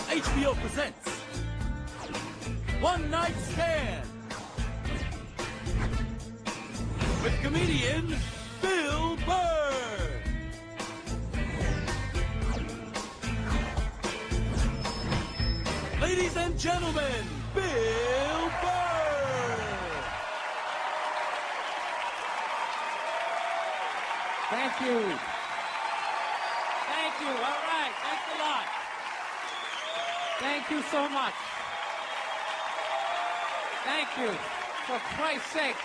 HBO presents One Night Stand with comedian Bill Burr. Ladies and gentlemen, Bill Burr. Thank you. Thank you. All right. Thanks a lot. Thank you so much. Thank you. For Christ's sake.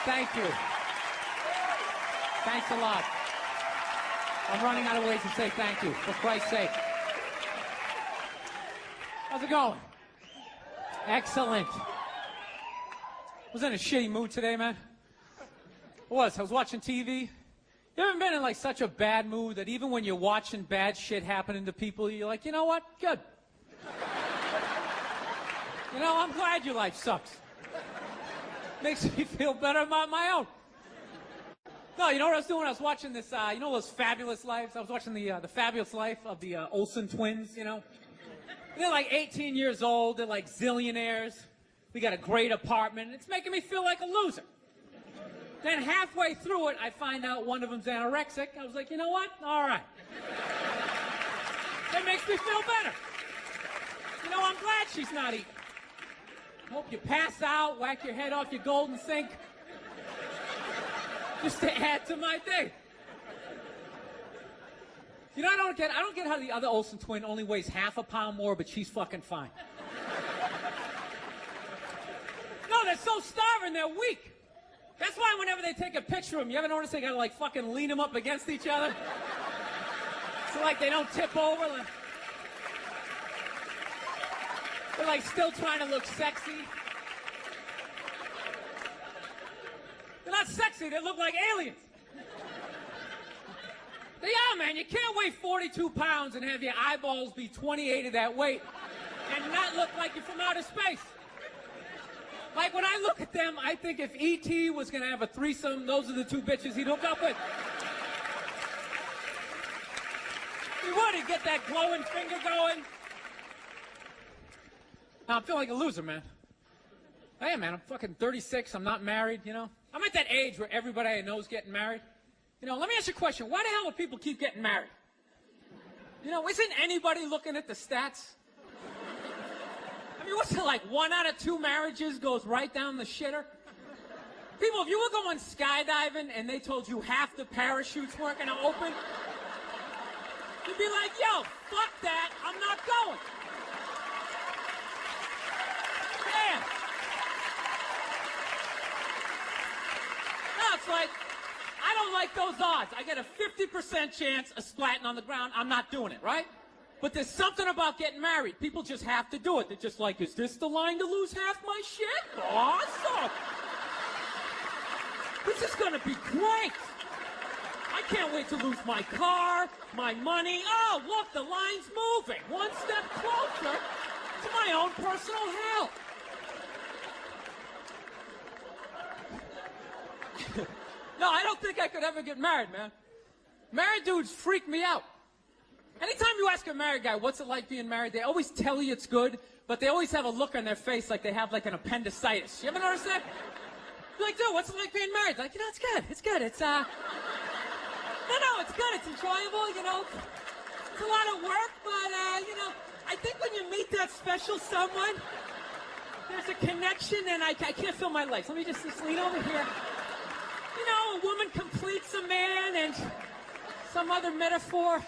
Thank you. Thanks a lot. I'm running out of ways to say thank you. For Christ's sake. How's it going? Excellent. Was in a shitty mood today, man. I was watching TV. You ever been in like such a bad mood that even when you're watching bad shit happening to people, you're like, you know what? Good. You know, I'm glad your life sucks. Makes me feel better about my own. No, you know what I was doing? I was watching this, you know those Fabulous Lives? I was watching the Fabulous Life of the Olsen twins, you know? They're like 18 years old. They're like zillionaires. We got a great apartment. It's making me feel like a loser. Then halfway through it, I find out one of them's anorexic. I was like, you know what? All right. That makes me feel better. You know, I'm glad she's not eating. Hope you pass out, whack your head off your golden sink. Just to add to my day. You know, I don't get how the other Olsen twin only weighs half a pound more, but she's fucking fine. No, they're so starving, they're weak. That's why whenever they take a picture of them, you ever notice they gotta like fucking lean them up against each other? So like they don't tip over. Like, they're like still trying to look sexy. They're not sexy, they look like aliens. They are, man. You can't weigh 42 pounds and have your eyeballs be 28 of that weight and not look like you're from outer space. Like, when I look at them, I think if E.T. was going to have a threesome, those are the two bitches he'd hook up with. He would. He'd get that glowing finger going. Now, I'm feeling like a loser, man. I am, man. I'm fucking 36. I'm not married, you know? I'm at that age where everybody I know is getting married. You know, let me ask you a question. Why the hell do people keep getting married? You know, isn't anybody looking at the stats? I mean, what's it like? 1 out of 2 marriages goes right down the shitter? People, if you were going skydiving and they told you half the parachutes weren't going to open, you'd be like, yo, fuck that, I'm not going. Damn. No, it's like, I don't like those odds. I get a 50% chance of splatting on the ground. I'm not doing it, right? But there's something about getting married. People just have to do it. They're just like, is this the line to lose half my shit? Awesome. This is going to be great. I can't wait to lose my car, my money. Oh, look, the line's moving. One step closer to my own personal hell. No, I don't think I could ever get married, man. Married dudes freak me out. Anytime you ask a married guy, what's it like being married, they always tell you it's good, but they always have a look on their face like they have like an appendicitis. You ever notice that? You're like, dude, what's it like being married? Like, you know, it's good. It's good. It's, no, it's good. It's enjoyable, you know. It's a lot of work, but, you know, I think when you meet that special someone, there's a connection, and I can't feel my legs. Let me just lean over here. You know, a woman completes a man, and some other metaphor.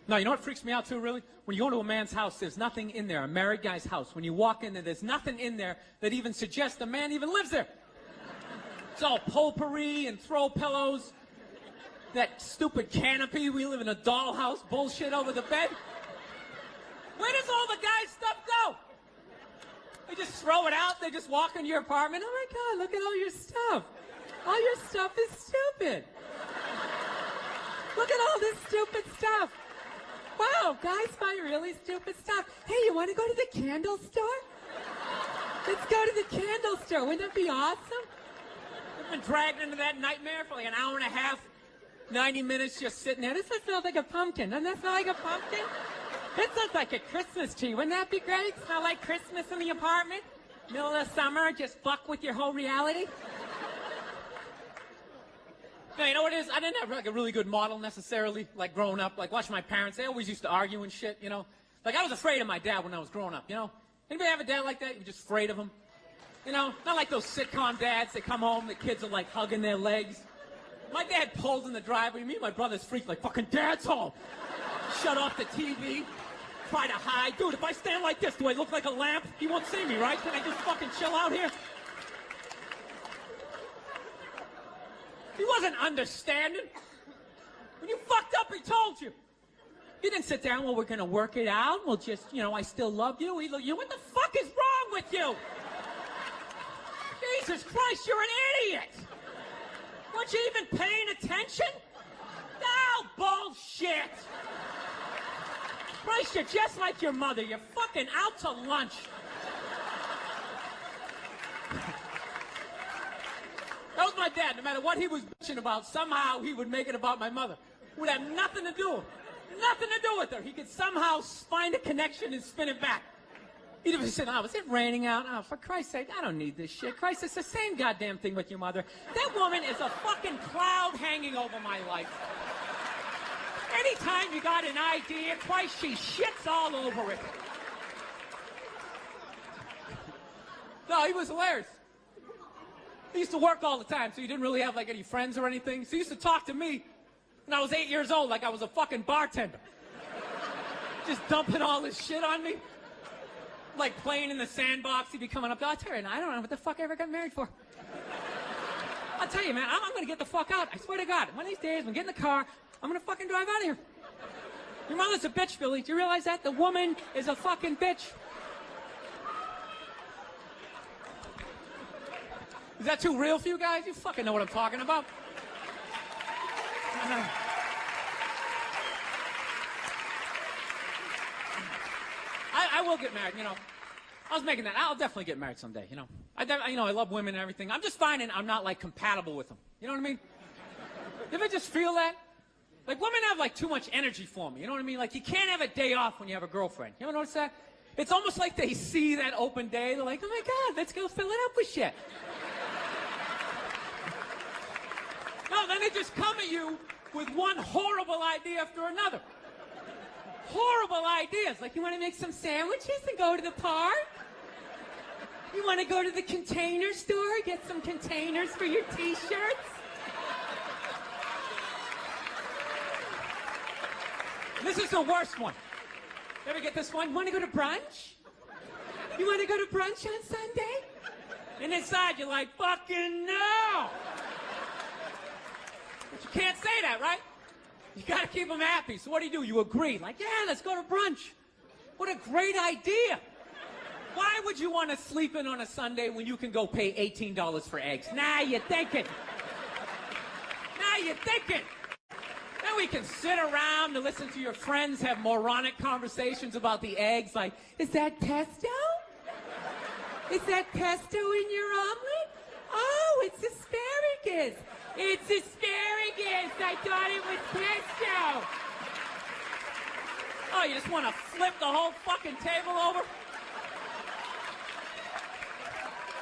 No, you know what freaks me out too, really? When you go to a man's house, there's nothing in there, a married guy's house. When you walk in there, there's nothing in there that even suggests the man even lives there. It's all potpourri and throw pillows. That stupid canopy, we live in a dollhouse bullshit over the bed. Where does all the guy's stuff go? They just throw it out, they just walk into your apartment. Oh my God, look at all your stuff. All your stuff is stupid. Look at all this stupid stuff. Wow, guys buy really stupid stuff. Hey, you want to go to the candle store? Let's go to the candle store. Wouldn't that be awesome? I've been dragged into that nightmare for like an hour and a half, 90 minutes just sitting there. This smells like a pumpkin. Doesn't that smell like a pumpkin? This looks like a Christmas tree. Wouldn't that be great? Smell like Christmas in the apartment? Middle of summer, just fuck with your whole reality? No, you know what it is? I didn't have like a really good model necessarily, like growing up. Like watching my parents, they always used to argue and shit, you know? Like I was afraid of my dad when I was growing up, you know? Anybody have a dad like that? You're just afraid of him? You know, not like those sitcom dads that come home, the kids are like hugging their legs. My dad pulls in the driveway, me and my brother's freaked like, fucking dad's home. Shut off the TV, try to hide. Dude, if I stand like this, do I look like a lamp? He won't see me, right? Can I just fucking chill out here? He wasn't understanding. When you fucked up, he told you. He didn't sit down, well, we're gonna work it out. We'll just, you know, I still love you. He looked, what the fuck is wrong with you? Jesus Christ, you're an idiot. Weren't you even paying attention? No, bullshit. Christ, you're just like your mother. You're fucking out to lunch. That was my dad. No matter what he was bitching about, somehow he would make it about my mother. It would have nothing to do with her. He could somehow find a connection and spin it back. He'd have said, oh, is it raining out? Oh, for Christ's sake, I don't need this shit. Christ, it's the same goddamn thing with your mother. That woman is a fucking cloud hanging over my life. Anytime you got an idea, Christ, she shits all over it. No, he was hilarious. He used to work all the time, so he didn't really have like any friends or anything. So he used to talk to me when I was 8 years old like I was a fucking bartender. Just dumping all this shit on me. Like playing in the sandbox, he'd be coming up. I'll tell you, I don't know what the fuck I ever got married for. I'll tell you, man, I'm gonna get the fuck out. I swear to God. One of these days, I'm gonna get in the car. I'm gonna fucking drive out of here. Your mother's a bitch, Billy. Do you realize that? The woman is a fucking bitch. Is that too real for you guys? You fucking know what I'm talking about. I will get married, you know. I was making that. I'll definitely get married someday, you know. I love women and everything. I'm just finding I'm not, like, compatible with them. You know what I mean? You ever just feel that? Like, women have, like, too much energy for me. You know what I mean? Like, you can't have a day off when you have a girlfriend. You ever notice that? It's almost like they see that open day. They're like, oh, my God, let's go fill it up with shit. No, then they just come at you with one horrible idea after another. Horrible ideas. Like, you want to make some sandwiches and go to the park? You want to go to the Container Store, get some containers for your T-shirts? This is the worst one. You ever get this one? You want to go to brunch? You want to go to brunch on Sunday? And inside you're like, fucking no! But you can't say that, right? You gotta keep them happy. So what do? You agree. Like, yeah, let's go to brunch. What a great idea. Why would you want to sleep in on a Sunday when you can go pay $18 for eggs? Now you're thinking. Now you're thinking. Then we can sit around and listen to your friends have moronic conversations about the eggs. Like, is that pesto? Is that pesto in your omelet? Oh, it's asparagus. It's asparagus. I thought it was pesto. Oh, you just want to flip the whole fucking table over?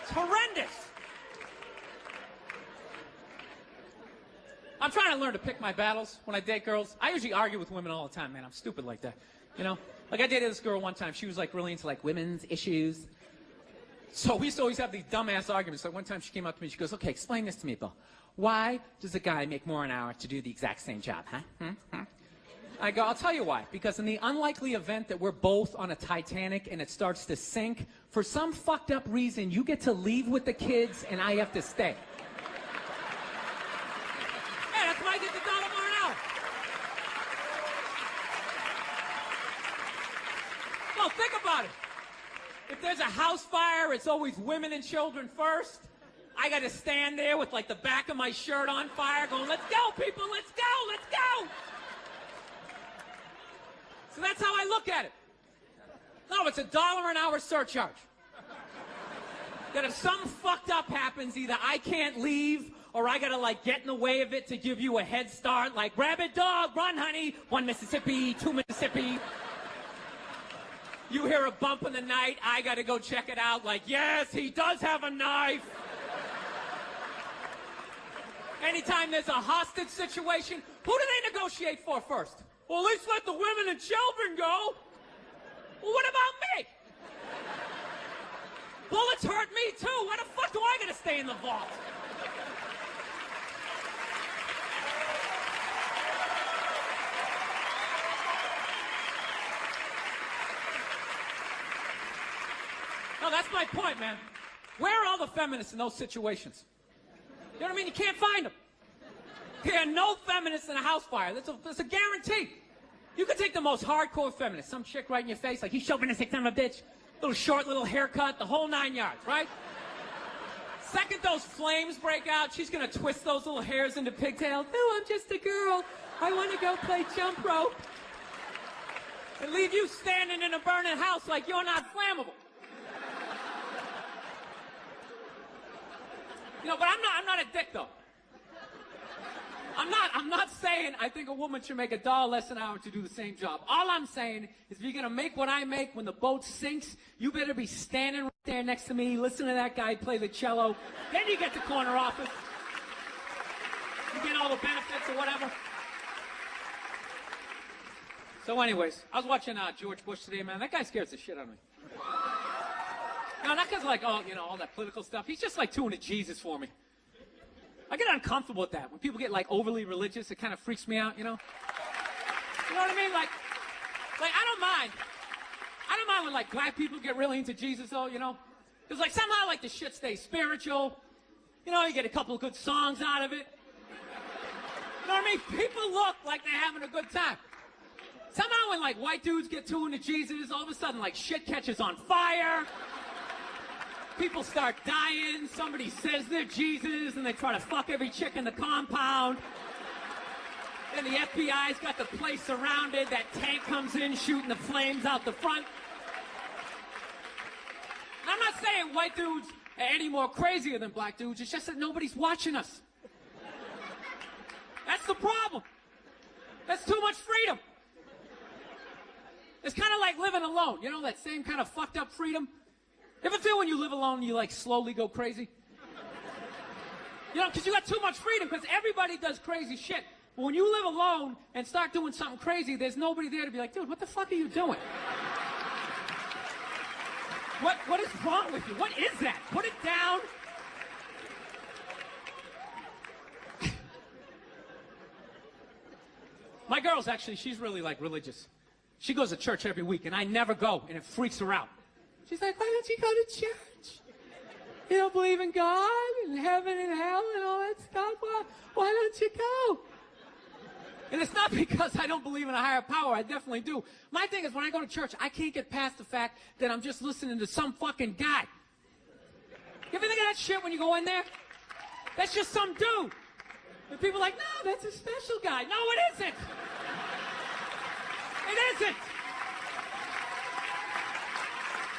It's horrendous. I'm trying to learn to pick my battles when I date girls. I usually argue with women all the time, man. I'm stupid like that, you know? Like, I dated this girl one time. She was, like, really into, like, women's issues. So we used to always have these dumbass arguments. So one time she came up to me, she goes, okay, explain this to me, Bill. Why does a guy make more an hour to do the exact same job, huh? I go, I'll tell you why. Because in the unlikely event that we're both on a Titanic and it starts to sink, for some fucked up reason, you get to leave with the kids and I have to stay. Hey, that's why I get the $1 more an hour. Well, think about it. If there's a house fire, it's always women and children first. I got to stand there with, like, the back of my shirt on fire going, let's go, people, let's go, let's go. So that's how I look at it. No, it's $1 an hour surcharge. that if something fucked up happens, either I can't leave or I gotta, like, get in the way of it to give you a head start, like, rabid dog, run, honey, 1 Mississippi, 2 Mississippi. You hear a bump in the night, I gotta go check it out, like, yes, he does have a knife. Anytime there's a hostage situation, who do they negotiate for first? Well, at least let the women and children go. Well, what about me? Bullets hurt me, too. Why the fuck do I gotta stay in the vault? No, that's my point, man. Where are all the feminists in those situations? You know what I mean? You can't find them. There are no feminists in a house fire. That's a guarantee. You could take the most hardcore feminist, some chick right in your face, like, you chauvinistic son of a bitch, little short, little haircut, the whole 9 yards, right? Second those flames break out, she's gonna twist those little hairs into pigtails. No, I'm just a girl. I want to go play jump rope. And leave you standing in a burning house like you're not flammable. You know, but I'm not a dick, though. I'm not saying I think a woman should make $1 less an hour to do the same job. All I'm saying is if you're gonna make what I make when the boat sinks, you better be standing right there next to me, listen to that guy play the cello. Then you get the corner office. You get all the benefits or whatever. So anyways, I was watching George Bush today, man. That guy scares the shit out of me. No, not because, like, oh, you know, all that political stuff. He's just, like, too into Jesus for me. I get uncomfortable with that. When people get, like, overly religious, it kind of freaks me out, you know? You know what I mean? Like, I don't mind. I don't mind when, like, black people get really into Jesus, though, you know? Because, like, somehow, like, the shit stays spiritual. You know, you get a couple of good songs out of it. You know what I mean? People look like they're having a good time. Somehow when, like, white dudes get too into Jesus, all of a sudden, like, shit catches on fire. People start dying, somebody says they're Jesus, and they try to fuck every chick in the compound. Then the FBI's got the place surrounded, that tank comes in shooting the flames out the front. And I'm not saying white dudes are any more crazier than black dudes, it's just that nobody's watching us. That's the problem. That's too much freedom. It's kind of like living alone, you know, that same kind of fucked up freedom. You ever feel when you live alone, you, like, slowly go crazy? You know, because you got too much freedom, because everybody does crazy shit. But when you live alone and start doing something crazy, there's nobody there to be like, dude, what the fuck are you doing? What is wrong with you? What is that? Put it down. My girl's actually, she's really, like, religious. She goes to church every week, and I never go, and it freaks her out. She's like, why don't you go to church? You don't believe in God and heaven and hell and all that stuff? Why don't you go? And it's not because I don't believe in a higher power. I definitely do. My thing is when I go to church, I can't get past the fact that I'm just listening to some fucking guy. You ever think of that shit when you go in there? That's just some dude. And people are like, no, that's a special guy. No, it isn't. It isn't.